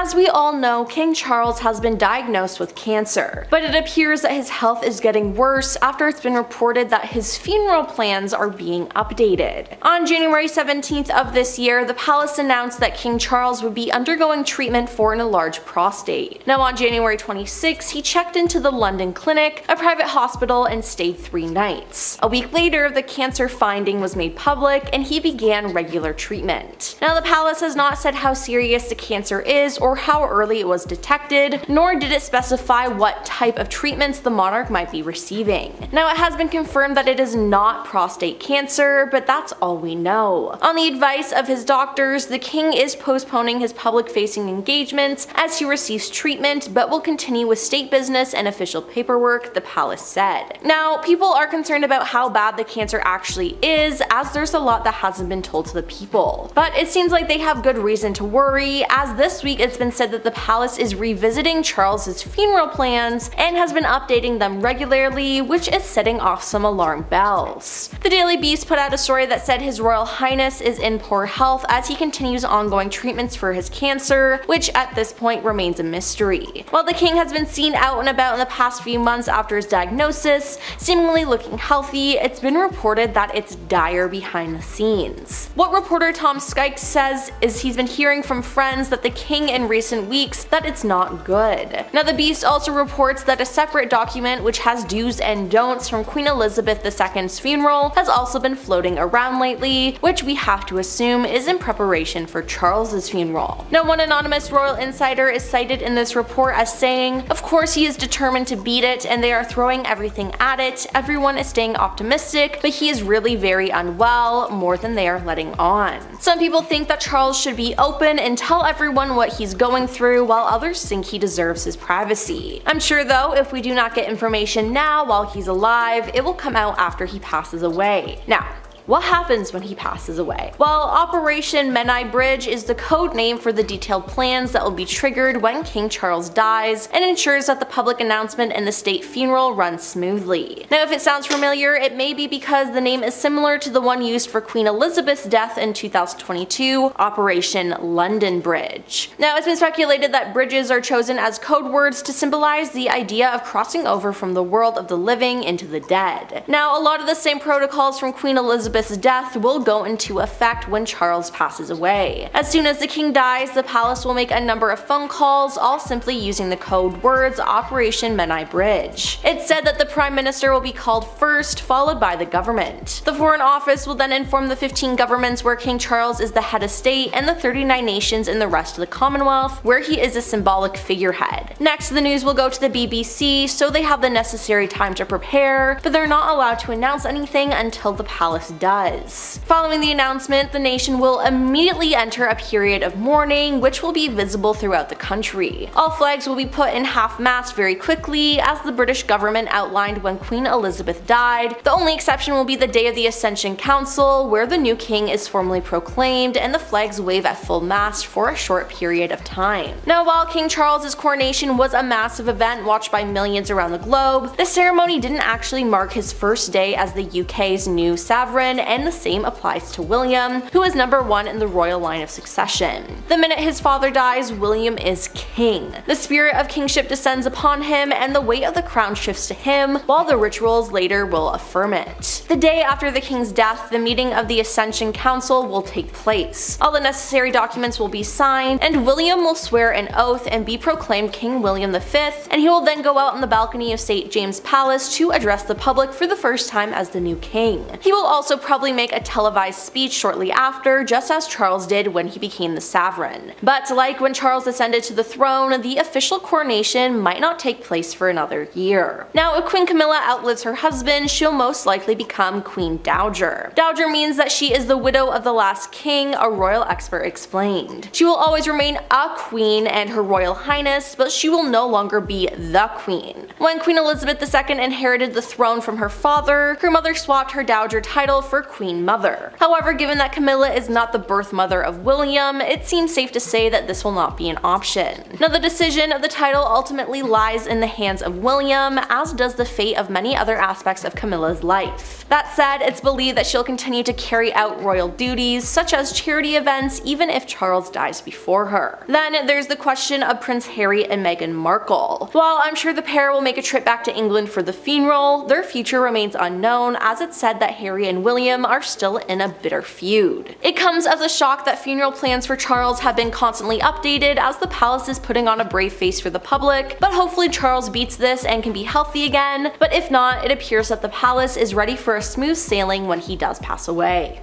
As we all know, King Charles has been diagnosed with cancer, but it appears that his health is getting worse after it's been reported that his funeral plans are being updated. On January 17th of this year, the palace announced that King Charles would be undergoing treatment for an enlarged prostate. Now on January 26th, he checked into the London clinic, a private hospital, and stayed 3 nights. A week later, the cancer finding was made public and he began regular treatment. Now the palace has not said how serious the cancer is or how early it was detected, nor did it specify what type of treatments the monarch might be receiving. Now it has been confirmed that it is not prostate cancer, but that's all we know. On the advice of his doctors, the king is postponing his public-facing engagements as he receives treatment, but will continue with state business and official paperwork, the palace said. Now, people are concerned about how bad the cancer actually is, as there's a lot that hasn't been told to the people. But it seems like they have good reason to worry, as this week it's been said that the palace is revisiting Charles's funeral plans and has been updating them regularly, which is setting off some alarm bells. The Daily Beast put out a story that said His Royal Highness is in poor health as he continues ongoing treatments for his cancer, which at this point remains a mystery. While the king has been seen out and about in the past few months after his diagnosis, seemingly looking healthy, it's been reported that it's dire behind the scenes. What reporter Tom Skikes says is he's been hearing from friends that the king in recent weeks that it's not good. Now the Beast also reports that a separate document which has do's and don'ts from Queen Elizabeth II's funeral has also been floating around lately, which we have to assume is in preparation for Charles's funeral. Now one anonymous royal insider is cited in this report as saying, "Of course he is determined to beat it and they are throwing everything at it, everyone is staying optimistic, but he is really very unwell, more than they are letting on." Some people think that Charles should be open and tell everyone what he's going through, while others think he deserves his privacy. I'm sure though, if we do not get information now while he's alive, it will come out after he passes away. Now, what happens when he passes away? Well, Operation Menai Bridge is the code name for the detailed plans that will be triggered when King Charles dies and ensures that the public announcement and the state funeral run smoothly. Now if it sounds familiar, it may be because the name is similar to the one used for Queen Elizabeth's death in 2022, Operation London Bridge. Now it's been speculated that bridges are chosen as code words to symbolize the idea of crossing over from the world of the living into the dead. Now a lot of the same protocols from Queen Elizabeth's death will go into effect when Charles passes away. As soon as the king dies, the palace will make a number of phone calls, all simply using the code words Operation Menai Bridge. It's said that the Prime Minister will be called first, followed by the government. The Foreign Office will then inform the 15 governments where King Charles is the head of state and the 39 nations in the rest of the Commonwealth where he is a symbolic figurehead. Next, the news will go to the BBC, so they have the necessary time to prepare, but they're not allowed to announce anything until the palace does. Following the announcement, the nation will immediately enter a period of mourning, which will be visible throughout the country. All flags will be put in half-mast very quickly, as the British government outlined when Queen Elizabeth died. The only exception will be the day of the Ascension Council, where the new king is formally proclaimed and the flags wave at full mast for a short period of time. Now while King Charles's coronation was a massive event watched by millions around the globe, the ceremony didn't actually mark his first day as the UK's new sovereign, and the same applies to William, who is number 1 in the royal line of succession. The minute his father dies, William is king. The spirit of kingship descends upon him and the weight of the crown shifts to him, while the rituals later will affirm it. The day after the king's death, the meeting of the Ascension Council will take place. All the necessary documents will be signed, and William will swear an oath and be proclaimed King William V, and he will then go out on the balcony of St. James Palace to address the public for the first time as the new king. He will also probably make a televised speech shortly after, just as Charles did when he became the sovereign. But like when Charles ascended to the throne, the official coronation might not take place for another year. Now if Queen Camilla outlives her husband, she'll most likely become Queen Dowager. Dowager means that she is the widow of the last king, a royal expert explained. She will always remain a queen and her royal highness, but she will no longer be the queen. When Queen Elizabeth II inherited the throne from her father, her mother swapped her dowager title for Queen Mother. However, given that Camilla is not the birth mother of William, it seems safe to say that this will not be an option. Now, the decision of the title ultimately lies in the hands of William, as does the fate of many other aspects of Camilla's life. That said, it's believed that she'll continue to carry out royal duties, such as charity events, even if Charles dies before her. Then there's the question of Prince Harry and Meghan Markle. While I'm sure the pair will make a trip back to England for the funeral, their future remains unknown, as it's said that Harry and William are still in a bitter feud. It comes as a shock that funeral plans for Charles have been constantly updated, as the palace is putting on a brave face for the public, but hopefully Charles beats this and can be healthy again. But if not, it appears that the palace is ready for a smooth sailing when he does pass away.